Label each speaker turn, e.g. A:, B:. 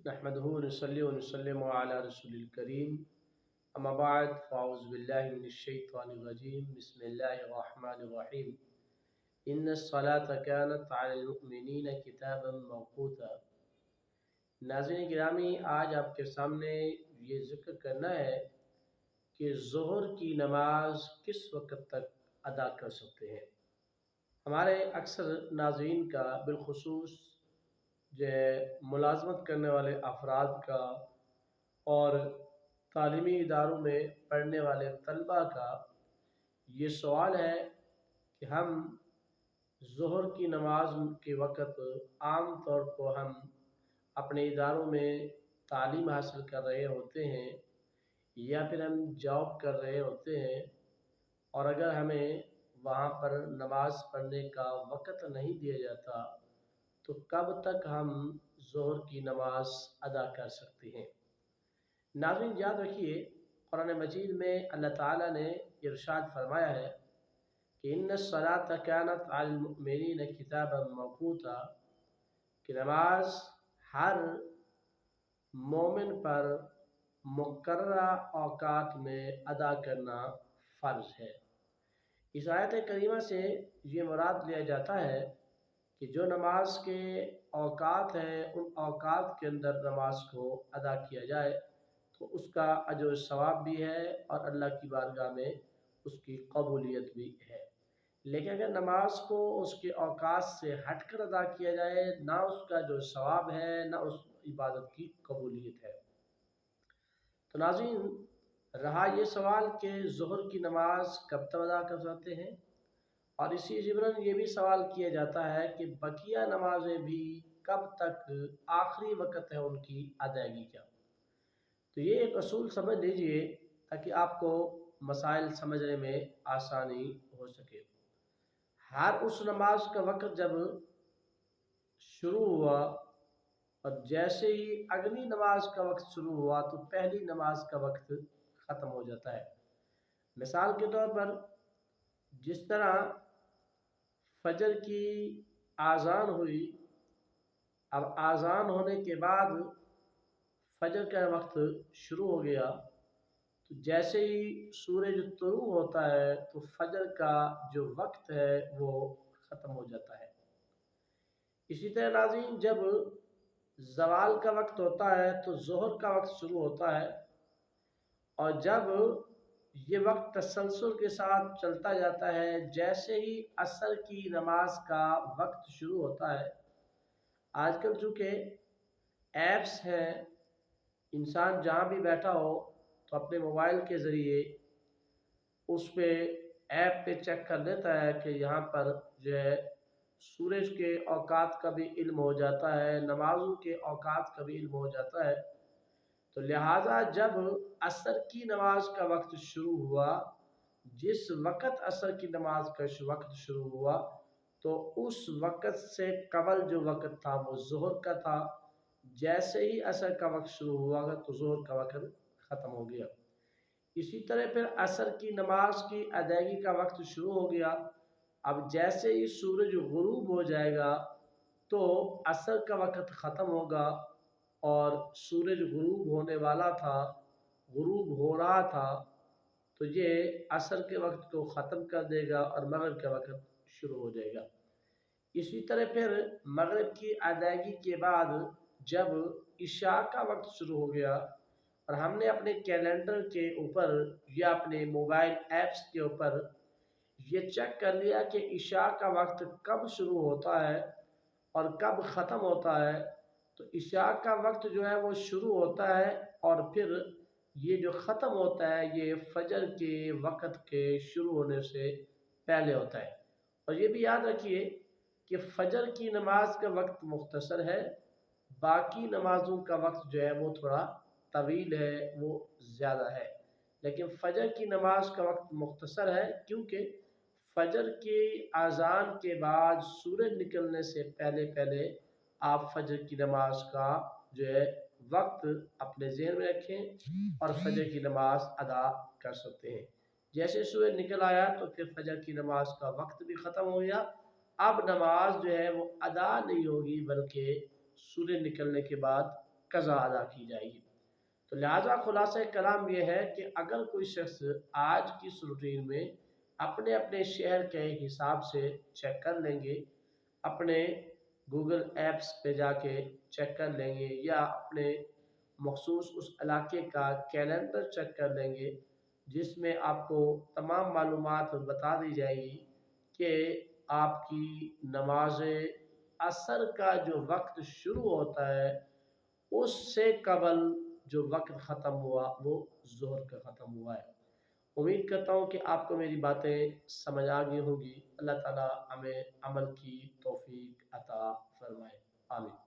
A: नहमदुहु व नसल्ली व नसल्लिमु अला रसूलिल करीम अम्मा बाद फ़अऊज़ु बिल्लाहि मिनश्शैतानिर रजीम बिस्मिल्लाहिर रहमानिर रहीम इन्नस्सलाता कानत अलल मुमिनीना किताबन मौक़ूता। नाज़रीन गिरामी, आज आपके सामने ये ज़िक्र करना है कि ज़ोहर की नमाज किस वक़्त तक अदा कर सकते हैं। हमारे अक्सर नाज़रीन का बिलख़ुसूस जो है मुलाज़मत करने वाले अफराद का और तालीमी इदारों में पढ़ने वाले तलबा का ये सवाल है कि हम ज़ोहर की नमाज के वक़्त आम तौर पर हम अपने इदारों में तालीम हासिल कर रहे होते हैं या फिर हम जॉब कर रहे होते हैं, और अगर हमें वहाँ पर नमाज पढ़ने का वक़्त नहीं दिया जाता तो कब तक हम ज़ोहर की नमाज अदा कर सकते हैं। नाज़रीन याद रखिए, कुरान मजीद में अल्लाह ताला ने इरशाद फरमाया है कि इन्नस्सलाता कानत अलल मुमिनीना किताबन मौक़ूता, कि नमाज हर मोमिन पर मुकर्ररा औक़ात में अदा करना फ़र्ज़ है। इस आयत करीमा से ये मुराद लिया जाता है कि जो नमाज के औक़ात हैं उन औक़ात के अंदर नमाज को अदा किया जाए तो उसका अजर व सवाब भी है और अल्लाह की बारगाह में उसकी कबूलियत भी है। लेकिन अगर नमाज को उसके औक़ात से हट कर अदा किया जाए, ना उसका जो सवाब है ना उस इबादत की कबूलियत है। तो नाज़रीन, रहा ये सवाल कि ज़ोहर की नमाज कब तक अदा कर सकते हैं, और इसी ज़िम्न ये भी सवाल किया जाता है कि बकिया नमाज़ें भी कब तक आखिरी वक़्त है उनकी अदायगी का। तो ये एक असूल समझ लीजिए ताकि आपको मसाइल समझने में आसानी हो सके। हर उस नमाज का वक़्त जब शुरू हुआ और जैसे ही अगली नमाज का वक़्त शुरू हुआ तो पहली नमाज का वक़्त ख़त्म हो जाता है। मिसाल के तौर पर जिस तरह फजर की आज़ान हुई, अब आज़ान होने के बाद फजर का वक्त शुरू हो गया, तो जैसे ही सूरज तुलू होता है तो फजर का जो वक्त है वो ख़त्म हो जाता है। इसी तरह नाज़रीन, जब ज़वाल का वक्त होता है तो ज़ोहर का वक्त शुरू होता है, और जब ये वक्त तसलसल के साथ चलता जाता है, जैसे ही असर की नमाज का वक्त शुरू होता है। आजकल चूँकि ऐप्स हैं, इंसान जहाँ भी बैठा हो तो अपने मोबाइल के ज़रिए उस पे ऐप पे चेक कर लेता है कि यहाँ पर जो है सूरज के औक़ात का भी इल्म हो जाता है, नमाज़ों के औक़ात का भी इल्म हो जाता है। तो लिहाजा जब असर की नमाज का वक्त शुरू हुआ, जिस वक़्त असर की नमाज का वक्त शुरू हुआ तो उस वक़्त से कबल जो वक़्त था वो ज़ोहर का था। जैसे ही असर का वक्त शुरू हुआ तो ज़ोहर का वक़्त ख़त्म हो गया। इसी तरह फिर असर की नमाज की अदायगी का वक्त शुरू हो गया। अब जैसे ही सूरज गुरूब हो जाएगा तो असर का वक़्त ख़त्म होगा और सूरज गुरूब होने वाला था, गुरूब हो रहा था, तो ये असर के वक्त को ख़त्म कर देगा और मगरिब का वक्त शुरू हो जाएगा। इसी तरह फिर मगरिब की अदायगी के बाद जब इशा का वक्त शुरू हो गया और हमने अपने कैलेंडर के ऊपर या अपने मोबाइल ऐप्स के ऊपर ये चेक कर लिया कि इशा का वक्त कब शुरू होता है और कब ख़त्म होता है, तो इशा का वक्त जो है वो शुरू होता है और फिर ये जो ख़त्म होता है ये फजर के वक़्त के शुरू होने से पहले होता है। और ये भी याद रखिए कि फजर की नमाज का वक्त मुख्तसर है, बाकी नमाज़ों का वक्त जो है वो थोड़ा तवील है, वो ज़्यादा है। लेकिन फजर की नमाज का वक्त मुख्तसर है क्योंकि फजर की आज़ान के बाद सूरज निकलने से पहले पहले आप फजर की नमाज का जो है वक्त अपने ज़हन में रखें और फजर की नमाज अदा कर सकते हैं। जैसे सूरज निकल आया तो फिर फजर की नमाज का वक्त भी ख़त्म हो गया। अब नमाज जो है वो अदा नहीं होगी, बल्कि सूरज निकलने के बाद قضا ادا کی جائے گی۔ تو لہٰذا خلاصہ کلام یہ ہے کہ اگر کوئی شخص آج کی اس روٹین میں اپنے اپنے شہر کے حساب سے چیک کر لیں گے، اپنے گوگل ایپس پہ جا کے چیک کر لیں گے، یا اپنے مخصوص اس علاقے کا کیلنڈر چیک کر لیں گے، جس میں آپ کو تمام معلومات بتا دی جائے گی کہ آپ کی نماز عصر کا جو وقت شروع ہوتا ہے اس سے قبل جو وقت ختم ہوا وہ ظہر کا ختم ہوا ہے۔ امید کرتا ہوں کہ آپ کو میری باتیں سمجھ آ گئی ہوگی۔ اللہ تعالیٰ ہمیں عمل کی توفیق عطا فرمائے، آمین۔